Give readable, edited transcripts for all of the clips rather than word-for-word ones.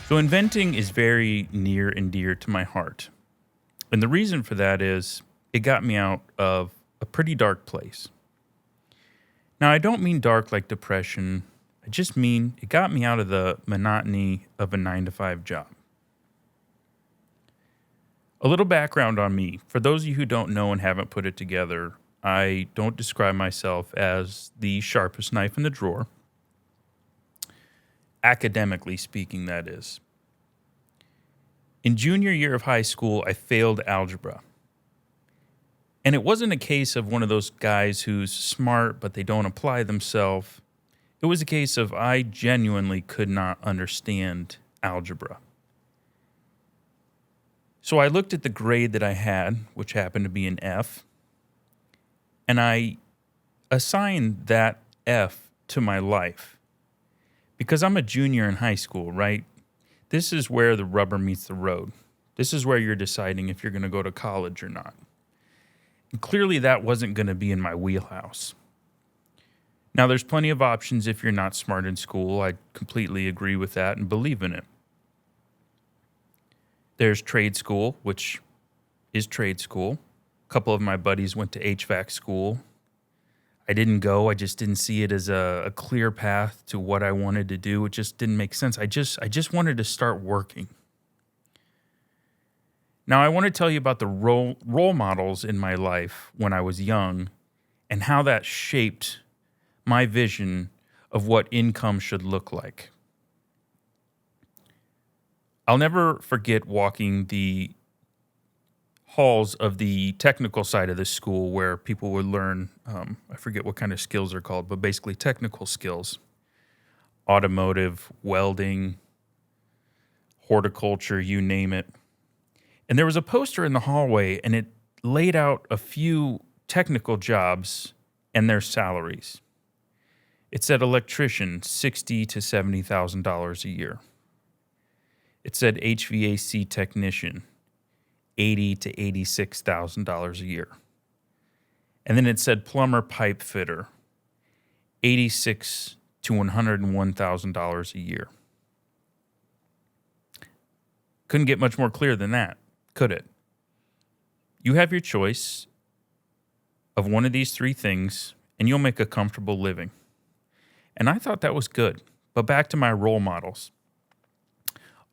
So inventing is very near and dear to my heart. And the reason for that is it got me out of a pretty dark place. Now, I don't mean dark like depression. I just mean it got me out of the monotony of a 9 to 5 job. A little background on me. For those of you who don't know and haven't put it together, I don't describe myself as the sharpest knife in the drawer. Academically speaking, that is. In junior year of high school, I failed algebra. And it wasn't a case of one of those guys who's smart, but they don't apply themselves. It was a case of I genuinely could not understand algebra. So I looked at the grade that I had, which happened to be an F, and I assigned that F to my life. Because I'm a junior in high school, right? This is where the rubber meets the road. This is where you're deciding if you're going to go to college or not. And clearly that wasn't going to be in my wheelhouse. Now, there's plenty of options if you're not smart in school. I completely agree with that and believe in it. There's trade school, which is trade school. A couple of my buddies went to HVAC school. I didn't go. I just didn't see it as a clear path to what I wanted to do. It just didn't make sense. I just wanted to start working. Now, I want to tell you about the role models in my life when I was young and how that shaped my vision of what income should look like. I'll never forget walking the halls of the technical side of the school where people would learn, I forget what kind of skills they're called, but basically technical skills, automotive, welding, horticulture, you name it. And there was a poster in the hallway and it laid out a few technical jobs and their salaries. It said electrician, $60,000 to $70,000 a year. It said HVAC technician, $80,000 to $86,000 a year. And then it said plumber pipe fitter, $86,000 to $101,000 a year. Couldn't get much more clear than that, could it? You have your choice of one of these three things, and you'll make a comfortable living. And I thought that was good. But back to my role models.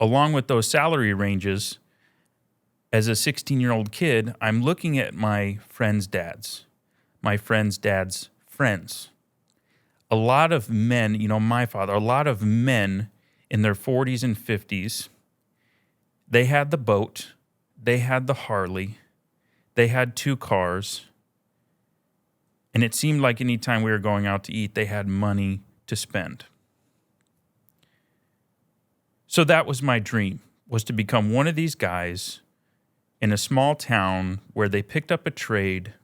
Along with those salary ranges, as a 16-year-old kid, I'm looking at my friends' dads, friends. A lot of men, my father, a lot of men in their 40s and 50s, they had the boat, they had the Harley, they had 2 cars, and it seemed like anytime we were going out to eat, they had money to spend. So that was my dream, was to become one of these guys in a small town where they picked up a trade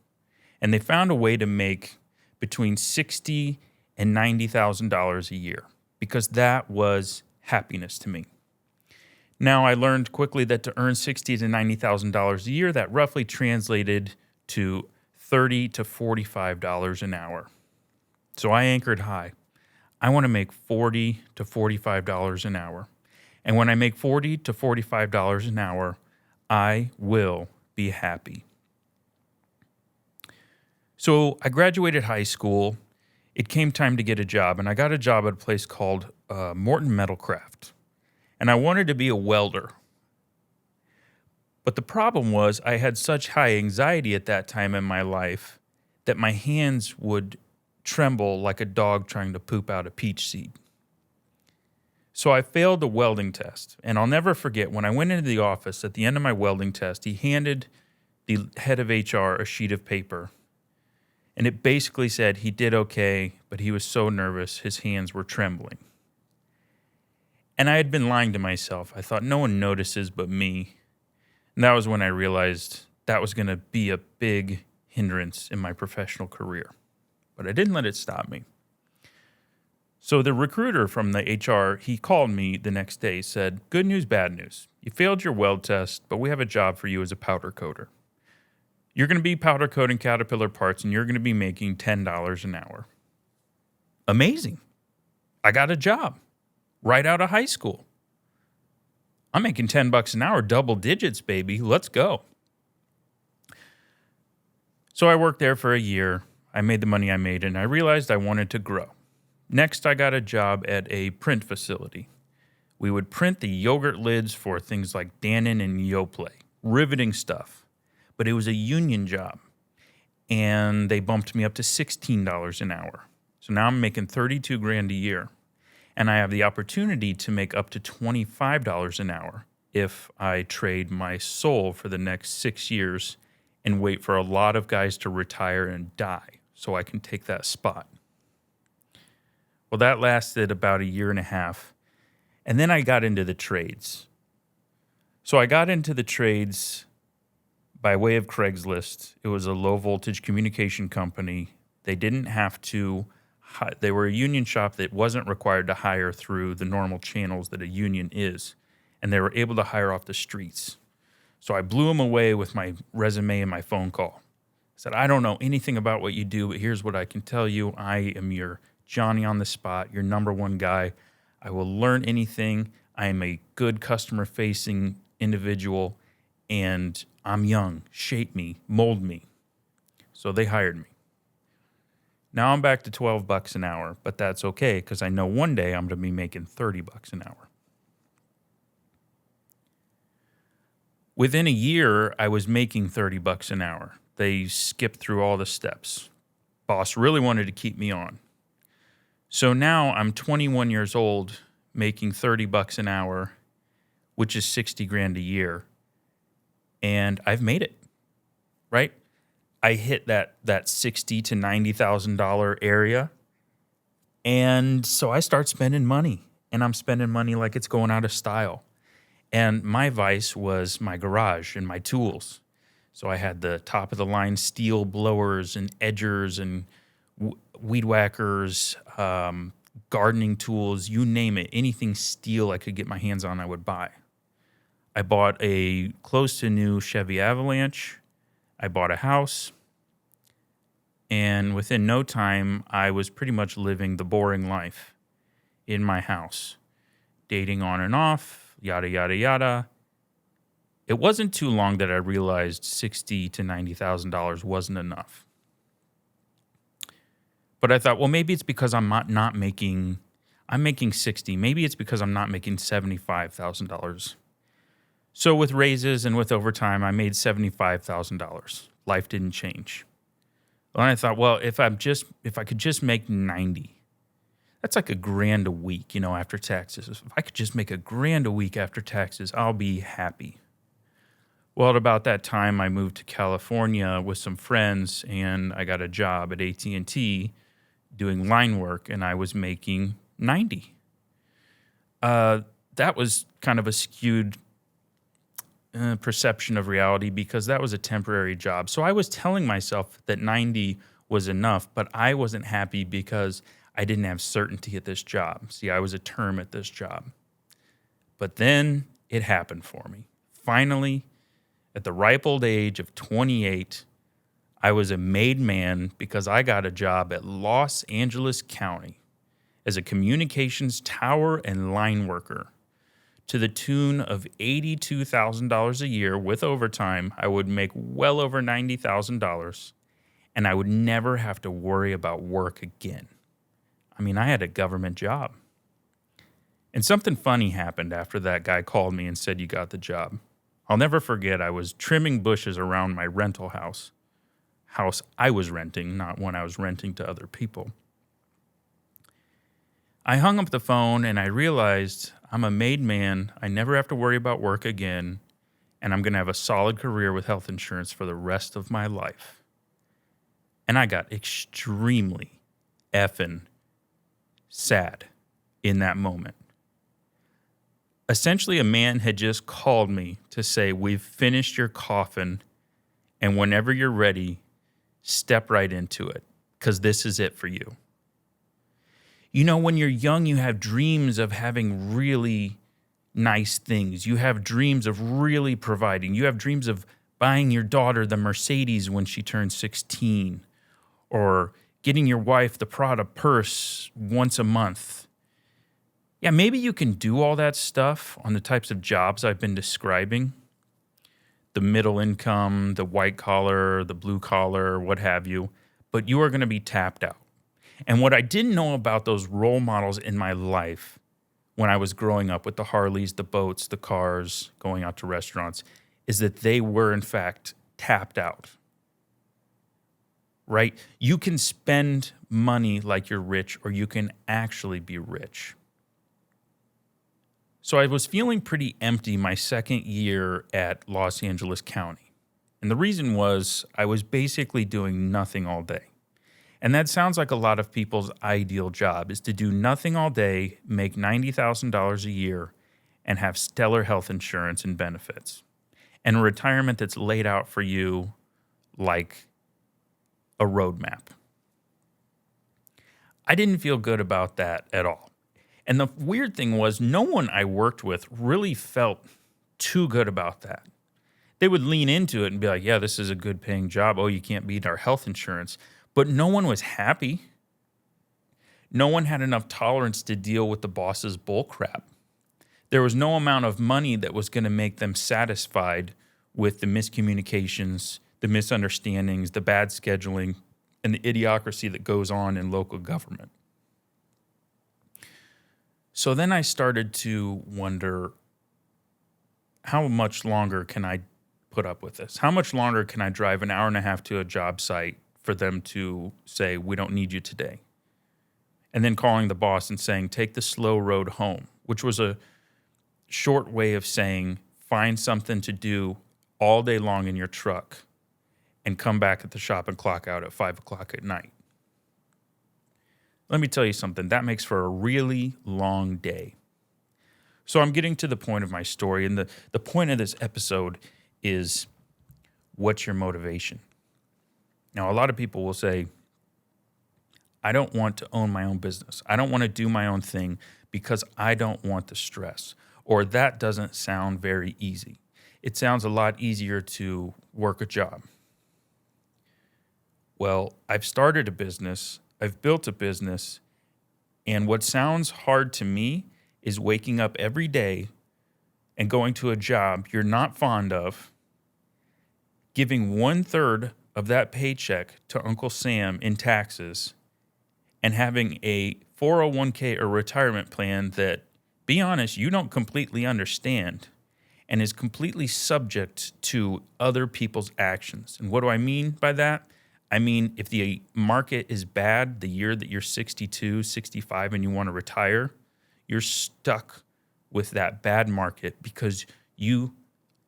and they found a way to make between $60,000 and $90,000 a year, because that was happiness to me. Now, I learned quickly that to earn $60,000 to $90,000 a year, that roughly translated to $30 to $45 an hour. So I anchored high. I want to make $40 to $45 an hour. And when I make $40 to $45 an hour, I will be happy. So I graduated high school. It came time to get a job, and I got a job at a place called Morton Metalcraft. And I wanted to be a welder. But the problem was I had such high anxiety at that time in my life that my hands would tremble like a dog trying to poop out a peach seed. So I failed the welding test, and I'll never forget when I went into the office at the end of my welding test, he handed the head of HR a sheet of paper, and it basically said he did okay, but he was so nervous his hands were trembling. And I had been lying to myself. I thought no one notices but me, and that was when I realized that was going to be a big hindrance in my professional career. But I didn't let it stop me. So the recruiter from the HR, he called me the next day, said, good news, bad news. You failed your weld test, but we have a job for you as a powder coater. You're going to be powder coating Caterpillar parts, and you're going to be making $10 an hour. Amazing. I got a job right out of high school. I'm making $10 an hour, double digits, baby. Let's go. So I worked there for a year. I made the money I made, and I realized I wanted to grow. Next, I got a job at a print facility. We would print the yogurt lids for things like Dannon and Yoplait. Riveting stuff. But it was a union job, and they bumped me up to $16 an hour. So now I'm making $32,000 a year, and I have the opportunity to make up to $25 an hour if I trade my soul for the next 6 years and wait for a lot of guys to retire and die so I can take that spot. Well, that lasted about a year and a half, and then I got into the trades. So I got into the trades by way of Craigslist. It was a low voltage communication company. They didn't have to, they were a union shop that wasn't required to hire through the normal channels that a union is. And they were able to hire off the streets. So I blew them away with my resume and my phone call. I said, I don't know anything about what you do, but here's what I can tell you. I am your Johnny on the spot, your number one guy. I will learn anything. I am a good customer facing individual, and I'm young. Shape me, mold me. So they hired me. Now I'm back to $12 an hour, but that's okay because I know one day I'm going to be making $30 an hour. Within a year, I was making $30 an hour. They skipped through all the steps. Boss really wanted to keep me on. So now I'm 21 years old, making $30 an hour, which is $60,000 a year. And I've made it, right? I hit that $60,000 to $90,000 area. And so I start spending money, and I'm spending money like it's going out of style. And my vice was my garage and my tools. So I had the top of the line steel blowers and edgers and weed whackers, gardening tools, you name it. Anything steel I could get my hands on, I would buy. I bought a close to new Chevy Avalanche. I bought a house. And within no time, I was pretty much living the boring life in my house. Dating on and off, yada, yada, yada. It wasn't too long that I realized $60,000 to $90,000 wasn't enough. But I thought, well, maybe it's because I'm making 60. Maybe it's because I'm not making $75,000. So with raises and with overtime, I made $75,000. Life didn't change. Well, and I thought, well, if I could just make 90, that's like $1,000 a week, after taxes. If I could just make $1,000 a week after taxes, I'll be happy. Well, at about that time, I moved to California with some friends, and I got a job at AT&T doing line work, and I was making 90. That was kind of a skewed perception of reality because that was a temporary job. So I was telling myself that 90 was enough, but I wasn't happy because I didn't have certainty at this job. See, I was a term at this job. But then it happened for me. Finally, at the ripe old age of 28, I was a made man because I got a job at Los Angeles County as a communications tower and line worker. To the tune of $82,000 a year with overtime, I would make well over $90,000, and I would never have to worry about work again. I mean, I had a government job. And something funny happened after that guy called me and said, you got the job. I'll never forget, I was trimming bushes around my rental house I was renting, not one I was renting to other people. I hung up the phone and I realized I'm a made man. I never have to worry about work again, and I'm going to have a solid career with health insurance for the rest of my life. And I got extremely effing sad in that moment. Essentially, a man had just called me to say, we've finished your coffin, and whenever you're ready, step right into it, because this is it for you. When you're young, you have dreams of having really nice things. You have dreams of really providing. You have dreams of buying your daughter the Mercedes when she turns 16, or getting your wife the Prada purse once a month. Yeah, maybe you can do all that stuff on the types of jobs I've been describing, the middle income, the white collar, the blue collar, what have you, but you are going to be tapped out. And what I didn't know about those role models in my life when I was growing up with the Harleys, the boats, the cars, going out to restaurants, is that they were in fact tapped out, right? You can spend money like you're rich, or you can actually be rich. So I was feeling pretty empty my second year at Los Angeles County. And the reason was I was basically doing nothing all day. And that sounds like a lot of people's ideal job, is to do nothing all day, make $90,000 a year, and have stellar health insurance and benefits, and a retirement that's laid out for you like a roadmap. I didn't feel good about that at all. And the weird thing was, no one I worked with really felt too good about that. They would lean into it and be like, yeah, this is a good paying job. Oh, you can't beat our health insurance. But no one was happy. No one had enough tolerance to deal with the boss's bullcrap. There was no amount of money that was going to make them satisfied with the miscommunications, the misunderstandings, the bad scheduling, and the idiocracy that goes on in local government. So then I started to wonder, how much longer can I put up with this? How much longer can I drive an hour and a half to a job site for them to say, we don't need you today? And then calling the boss and saying, take the slow road home, which was a short way of saying, find something to do all day long in your truck and come back at the shop and clock out at 5 o'clock at night. Let me tell you something, that makes for a really long day. So I'm getting to the point of my story, and the point of this episode is, what's your motivation? Now, a lot of people will say, I don't want to own my own business. I don't want to do my own thing because I don't want the stress. Or that doesn't sound very easy. It sounds a lot easier to work a job. Well, I've started a business, I've built a business, and what sounds hard to me is waking up every day and going to a job you're not fond of, giving 1/3 of that paycheck to Uncle Sam in taxes, and having a 401k or retirement plan that, be honest, you don't completely understand and is completely subject to other people's actions. And what do I mean by that? I mean, if the market is bad the year that you're 62, 65, and you want to retire, you're stuck with that bad market because you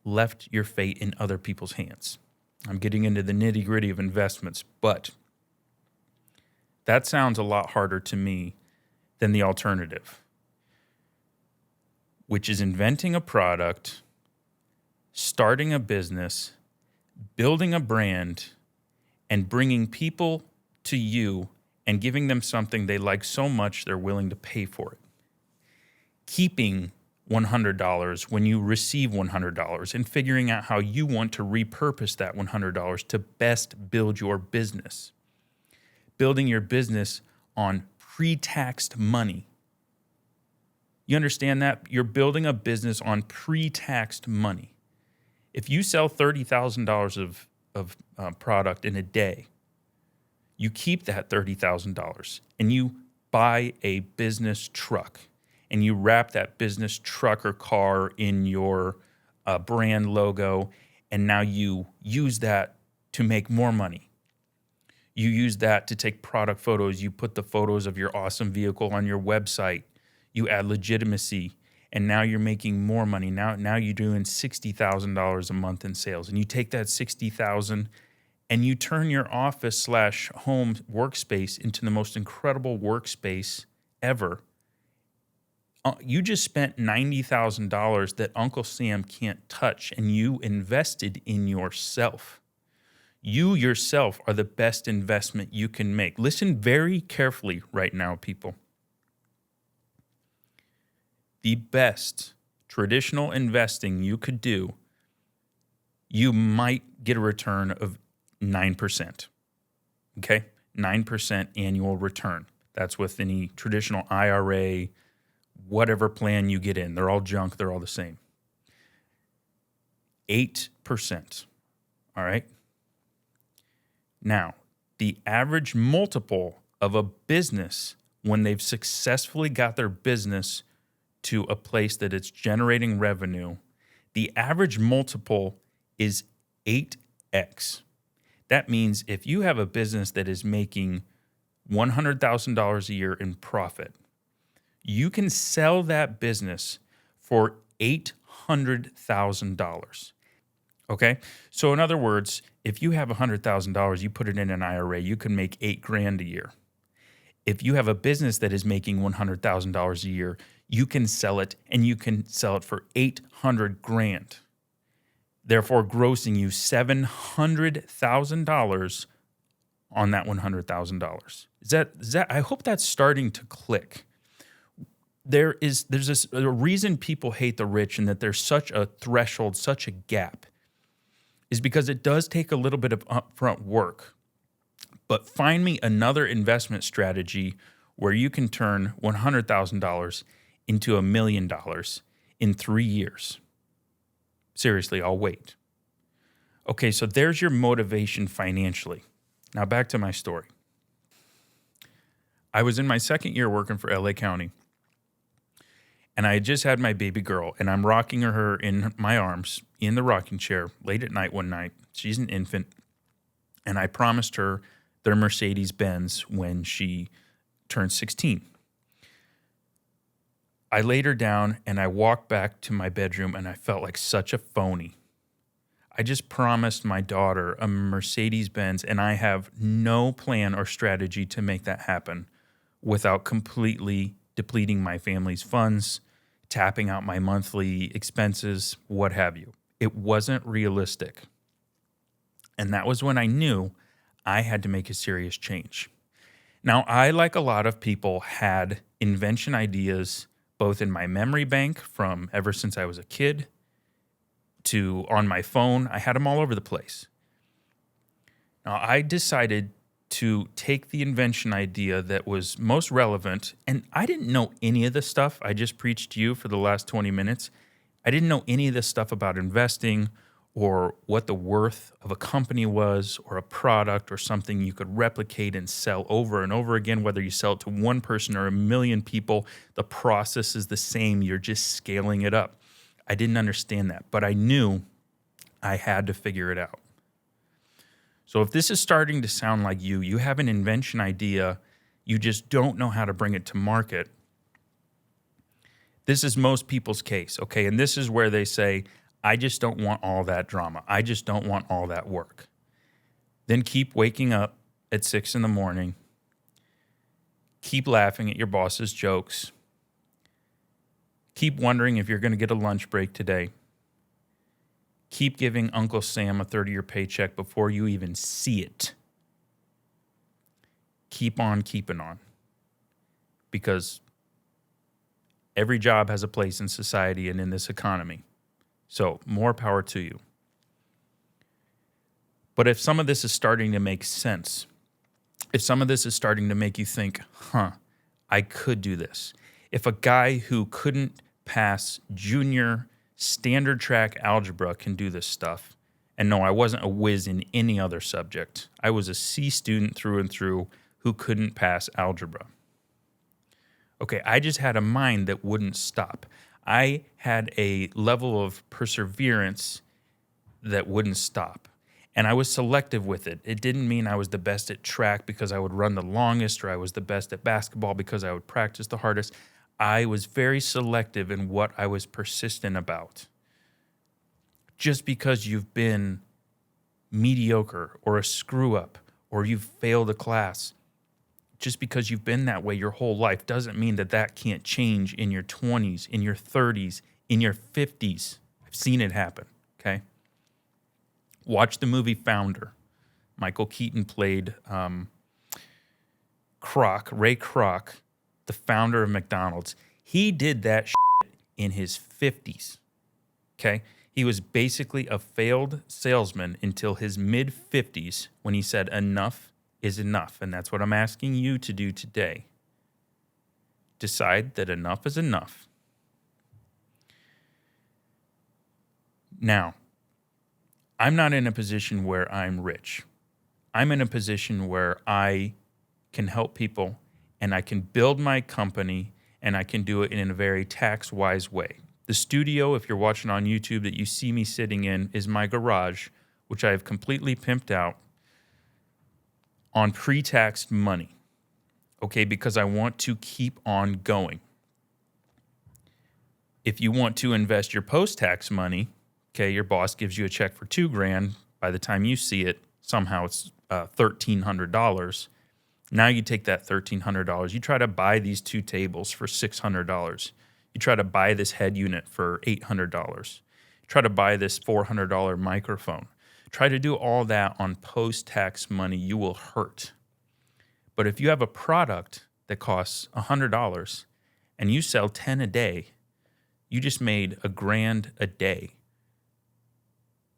left your fate in other people's hands. I'm getting into the nitty-gritty of investments, but that sounds a lot harder to me than the alternative, which is inventing a product, starting a business, building a brand, and bringing people to you and giving them something they like so much they're willing to pay for it. Keeping $100 when you receive $100 and figuring out how you want to repurpose that $100 to best build your business. Building your business on pre-taxed money. You understand that? You're building a business on pre-taxed money. If you sell $30,000 of product in a day, you keep that $30,000 and you buy a business truck and you wrap that business truck or car in your brand logo, and now you use that to make more money. You use that to take product photos. You put the photos of your awesome vehicle on your website. You add legitimacy, and now you're making more money. Now you're doing $60,000 a month in sales, and you take that $60,000 and you turn your office/home workspace into the most incredible workspace ever. You just spent $90,000 that Uncle Sam can't touch, and you invested in yourself. You yourself are the best investment you can make. Listen very carefully right now, people. The best traditional investing you could do, you might get a return of 9%. Okay? 9% annual return. That's with any traditional IRA, whatever plan you get in. They're all junk. They're all the same. 8%. All right. Now, the average multiple of a business when they've successfully got their business to a place that it's generating revenue, the average multiple is 8x. That means if you have a business that is making $100,000 a year in profit, you can sell that business for $800,000. Okay? So in other words, if you have $100,000, you put it in an IRA, you can make $8,000 a year. If you have a business that is making $100,000 a year, you can sell it, and you can sell it for $800,000. Therefore, grossing you $700,000 on that $100,000. Is that? I hope that's starting to click. There's a reason people hate the rich, and that there's such a threshold, such a gap, is because it does take a little bit of upfront work. But find me another investment strategy where you can turn $100,000 into $1 million in 3 years. Seriously, I'll wait. Okay, so there's your motivation financially. Now back to my story. I was in my second year working for LA County, and I had just had my baby girl, and I'm rocking her in my arms in the rocking chair late at night one night. She's an infant, and I promised her their Mercedes-Benz when she turned 16. I laid her down, and I walked back to my bedroom, and I felt like such a phony. I just promised my daughter a Mercedes-Benz, and I have no plan or strategy to make that happen without completely depleting my family's funds, tapping out my monthly expenses, what have you. It wasn't realistic. And that was when I knew I had to make a serious change. Now, I, like a lot of people, had invention ideas both in my memory bank from ever since I was a kid to on my phone. I had them all over the place. Now, I decided to take the invention idea that was most relevant, and I didn't know any of the stuff I just preached to you for the last 20 minutes. I didn't know any of the stuff about investing or what the worth of a company was or a product or something you could replicate and sell over and over again, whether you sell it to one person or a million people. The process is the same. You're just scaling it up. I didn't understand that, but I knew I had to figure it out. So if this is starting to sound like you have an invention idea, you just don't know how to bring it to market. This is most people's case, okay? And this is where they say, I just don't want all that drama. I just don't want all that work. Then keep waking up at 6 a.m. Keep laughing at your boss's jokes. Keep wondering if you're going to get a lunch break today. Keep giving Uncle Sam a 30-year paycheck before you even see it. Keep on keeping on. Because every job has a place in society and in this economy. So more power to you. But if some of this is starting to make sense, if some of this is starting to make you think, I could do this. If a guy who couldn't pass junior standard track algebra can do this stuff, and no, I wasn't a whiz in any other subject. I was a C student through and through who couldn't pass algebra. Okay, I just had a mind that wouldn't stop. I had a level of perseverance that wouldn't stop. And I was selective with it. It didn't mean I was the best at track because I would run the longest, or I was the best at basketball because I would practice the hardest. I was very selective in what I was persistent about. Just because you've been mediocre or a screw up or you've failed a class, just because you've been that way your whole life doesn't mean that that can't change in your 20s, in your 30s, in your 50s. I've seen it happen, okay? Watch the movie Founder. Michael Keaton played Ray Kroc, the founder of McDonald's. He did that shit in his 50s, okay? He was basically a failed salesman until his mid-50s when he said enough is enough. And that's what I'm asking you to do today. decide that enough is enough. Now, I'm not in a position where I'm rich. I'm in a position where I can help people and I can build my company and I can do it in a very tax-wise way. The studio, if you're watching on YouTube, that you see me sitting in is my garage, which I have completely pimped out on pre-taxed money, okay, because I want to keep on going. If you want to invest your post-tax money, okay, your boss gives you a check for $2,000. By the time you see it, somehow it's $1,300. Now you take that $1,300. You try to buy these 2 tables for $600. You try to buy this head unit for $800. You try to buy this $400 microphone. Try to do all that on post-tax money. You will hurt. But if you have a product that costs $100 and you sell 10 a day, you just made $1,000 a day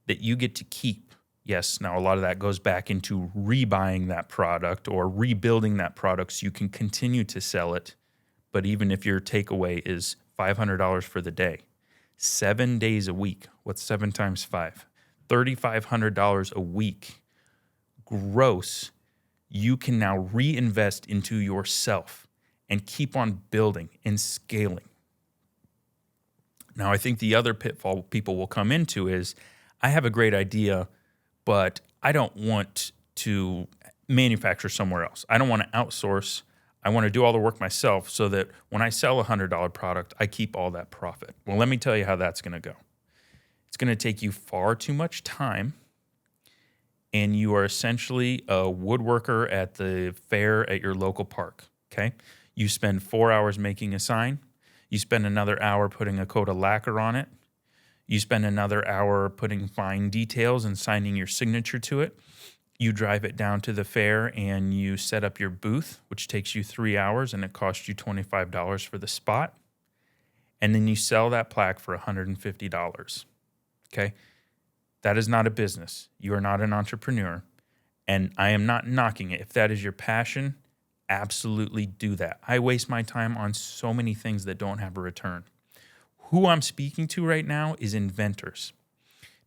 that you get to keep. Yes, now a lot of that goes back into rebuying that product or rebuilding that product so you can continue to sell it. But even if your takeaway is $500 for the day, 7 days a week, what's 7 times 5? $3,500 a week gross, you can now reinvest into yourself and keep on building and scaling. Now, I think the other pitfall people will come into is, I have a great idea, but I don't want to manufacture somewhere else. I don't want to outsource. I want to do all the work myself so that when I sell a $100 product, I keep all that profit. Well, let me tell you how that's going to go. It's going to take you far too much time, and you are essentially a woodworker at the fair at your local park, okay? You spend 4 hours making a sign. You spend another hour putting a coat of lacquer on it. You spend another hour putting fine details and signing your signature to it. You drive it down to the fair and you set up your booth, which takes you 3 hours and it costs you $25 for the spot. And then you sell that plaque for $150. Okay? That is not a business. You are not an entrepreneur. And I am not knocking it. If that is your passion, absolutely do that. I waste my time on so many things that don't have a return. Who I'm speaking to right now is inventors.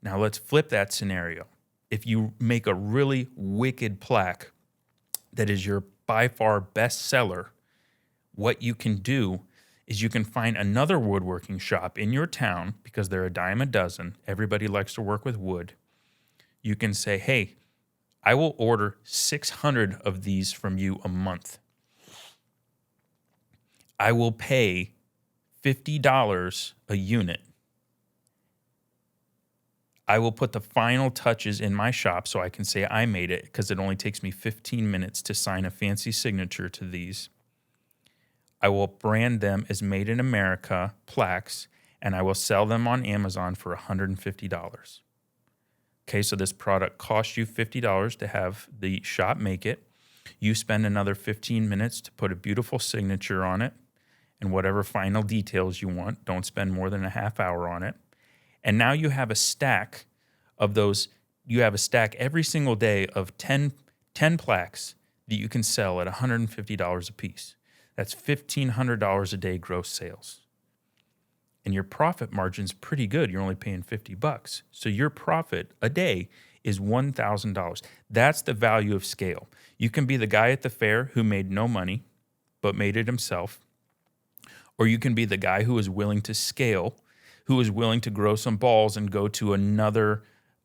Now let's flip that scenario. If you make a really wicked plaque that is your by far best seller, what you can do is you can find another woodworking shop in your town, because they're a dime a dozen. Everybody likes to work with wood. You can say, hey, I will order 600 of these from you a month. I will pay $50 a unit. I will put the final touches in my shop so I can say I made it, because it only takes me 15 minutes to sign a fancy signature to these. I will brand them as Made in America plaques, and I will sell them on Amazon for $150. Okay, so this product costs you $50 to have the shop make it. You spend another 15 minutes to put a beautiful signature on it and whatever final details you want. Don't spend more than a half hour on it. And now you have a stack of those. You have a stack every single day of 10 plaques that you can sell at $150 a piece. That's $1,500 a day gross sales. And your profit margin's pretty good. You're only paying $50. So your profit a day is $1,000. That's the value of scale. You can be the guy at the fair who made no money, but made it himself. Or you can be the guy who is willing to scale, who is willing to grow some balls and go to another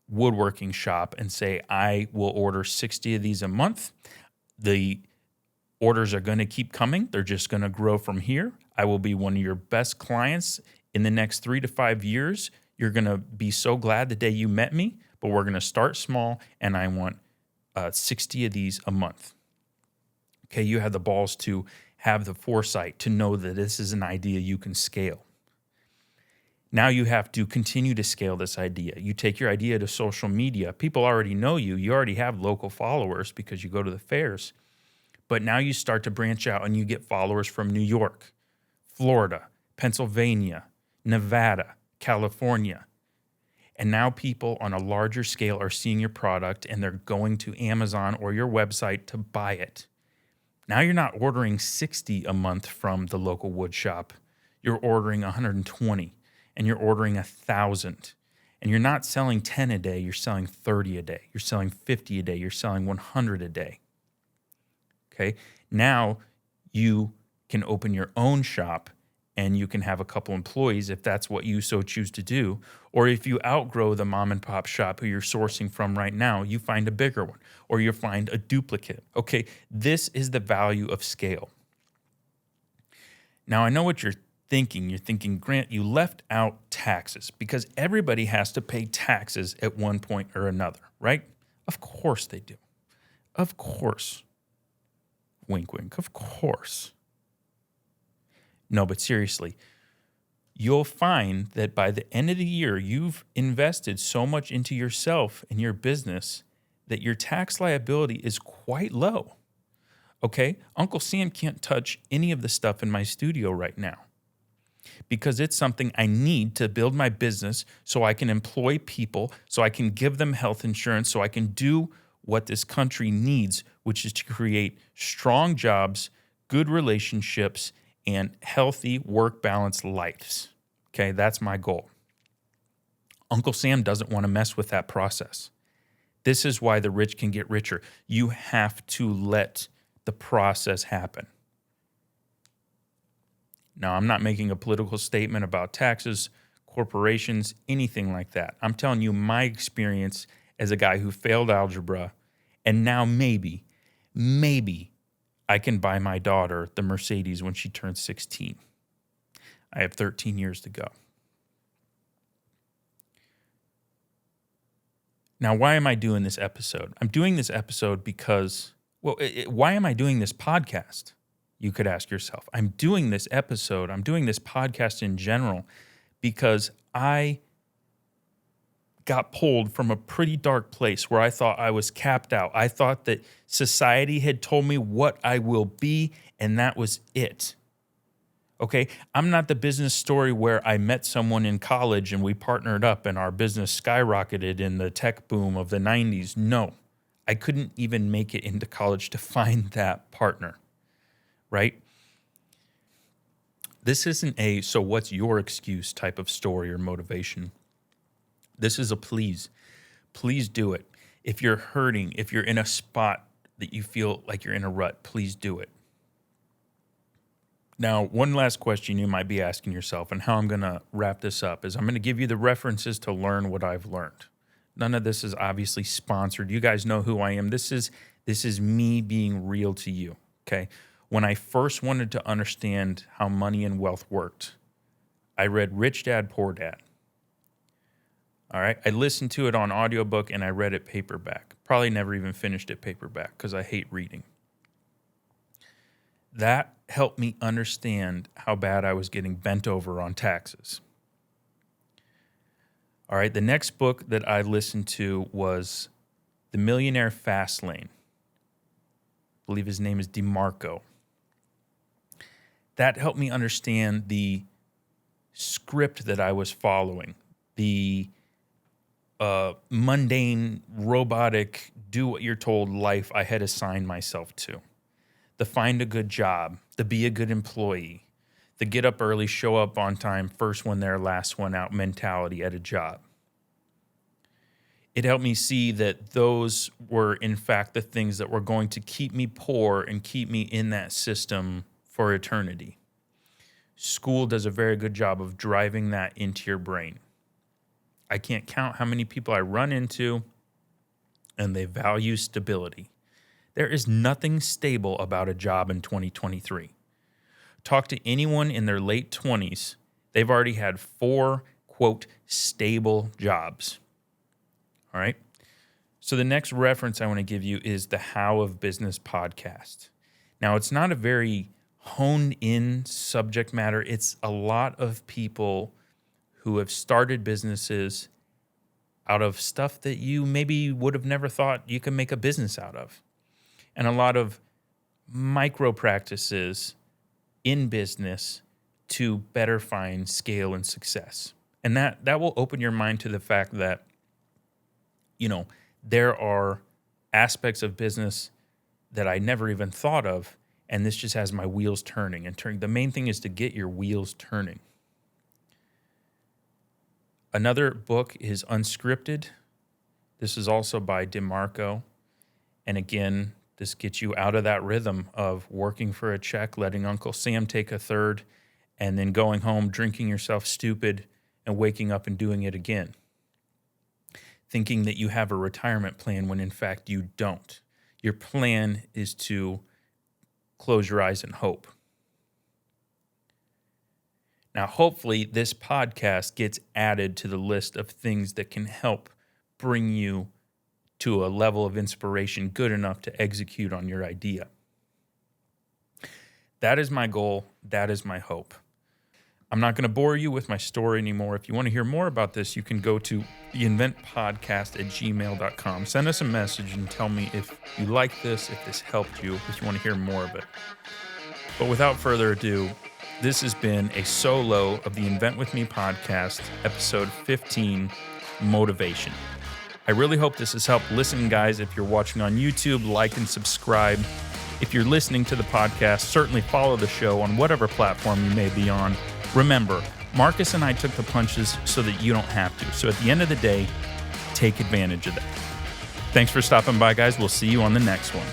woodworking shop and say, I will order 60 of these a month. The orders are going to keep coming. They're just going to grow from here. I will be one of your best clients in the next 3 to 5 years. You're going to be so glad the day you met me, but we're going to start small, and I want 60 of these a month. Okay, you have the balls to have the foresight to know that this is an idea you can scale. Now you have to continue to scale this idea. You take your idea to social media. People already know you. You already have local followers because you go to the fairs. But now you start to branch out and you get followers from New York, Florida, Pennsylvania, Nevada, California. And now people on a larger scale are seeing your product and they're going to Amazon or your website to buy it. Now you're not ordering 60 a month from the local wood shop. You're ordering 120, and you're ordering 1,000. And you're not selling 10 a day, you're selling 30 a day. You're selling 50 a day, you're selling 100 a day. Okay? Now you can open your own shop and you can have a couple employees if that's what you so choose to do. Or if you outgrow the mom and pop shop who you're sourcing from right now, you find a bigger one or you find a duplicate. Okay, this is the value of scale. Now, I know what you're thinking. You're thinking, Grant, you left out taxes because everybody has to pay taxes at one point or another, right? Of course they do. Of course. Wink, wink. Of course. No, but seriously, you'll find that by the end of the year, you've invested so much into yourself and your business that your tax liability is quite low. Okay? Uncle Sam can't touch any of the stuff in my studio right now because it's something I need to build my business so I can employ people, so I can give them health insurance, so I can do what this country needs, which is to create strong jobs, good relationships, and healthy work balance lives. Okay, that's my goal. Uncle Sam doesn't want to mess with that process. This is why the rich can get richer. You have to let the process happen. Now, I'm not making a political statement about taxes, corporations, anything like that. I'm telling you my experience as a guy who failed algebra, and now maybe I can buy my daughter the Mercedes when she turns 16. I have 13 years to go. Now, why am I doing this episode? I'm doing this episode because, why am I doing this podcast? You could ask yourself. I'm doing this podcast in general because I got pulled from a pretty dark place where I thought I was capped out. I thought that society had told me what I will be, and that was it. Okay, I'm not the business story where I met someone in college and we partnered up and our business skyrocketed in the tech boom of the 90s. No, I couldn't even make it into college to find that partner, right? This isn't a so what's your excuse type of story or motivation. This is a please. Please do it. If you're hurting, if you're in a spot that you feel like you're in a rut, please do it. Now, one last question you might be asking yourself, and how I'm going to wrap this up, is I'm going to give you the references to learn what I've learned. None of this is obviously sponsored. You guys know who I am. This is me being real to you, okay? When I first wanted to understand how money and wealth worked, I read Rich Dad, Poor Dad. All right, I listened to it on audiobook and I read it paperback. Probably never even finished it paperback because I hate reading. That helped me understand how bad I was getting bent over on taxes. All right, the next book that I listened to was The Millionaire Fast Lane. I believe his name is DeMarco. That helped me understand the script that I was following, the mundane, robotic, do what you're told life I had assigned myself to. The find a good job, the be a good employee, the get up early, show up on time, first one there, last one out mentality at a job. It helped me see that those were, in fact, the things that were going to keep me poor and keep me in that system for eternity. School does a very good job of driving that into your brain. I can't count how many people I run into, and they value stability. There is nothing stable about a job in 2023. Talk to anyone in their late 20s. They've already had 4, quote, stable jobs. All right? So the next reference I want to give you is the How of Business podcast. Now, it's not a very honed-in subject matter. It's a lot of people who have started businesses out of stuff that you maybe would have never thought you could make a business out of. And a lot of micro practices in business to better find scale and success. And that will open your mind to the fact that, there are aspects of business that I never even thought of, And this just has my wheels turning and turning. The main thing is to get your wheels turning. Another book is Unscripted. This is also by DeMarco. And again, this gets you out of that rhythm of working for a check, letting Uncle Sam take a third, and then going home, drinking yourself stupid, and waking up and doing it again. Thinking that you have a retirement plan when in fact you don't. Your plan is to close your eyes and hope. Now, hopefully this podcast gets added to the list of things that can help bring you to a level of inspiration good enough to execute on your idea. That is my goal. That is my hope. I'm not going to bore you with my story anymore. If you want to hear more about this, you can go to theinventpodcast@gmail.com. Send us a message and tell me if you like this, if this helped you, if you want to hear more of it. But without further ado, this has been a solo of the Invent With Me podcast, episode 15, Motivation. I really hope this has helped. Listen, guys, if you're watching on YouTube, like and subscribe. If you're listening to the podcast, certainly follow the show on whatever platform you may be on. Remember, Marcus and I took the punches so that you don't have to. So at the end of the day, take advantage of that. Thanks for stopping by, guys. We'll see you on the next one.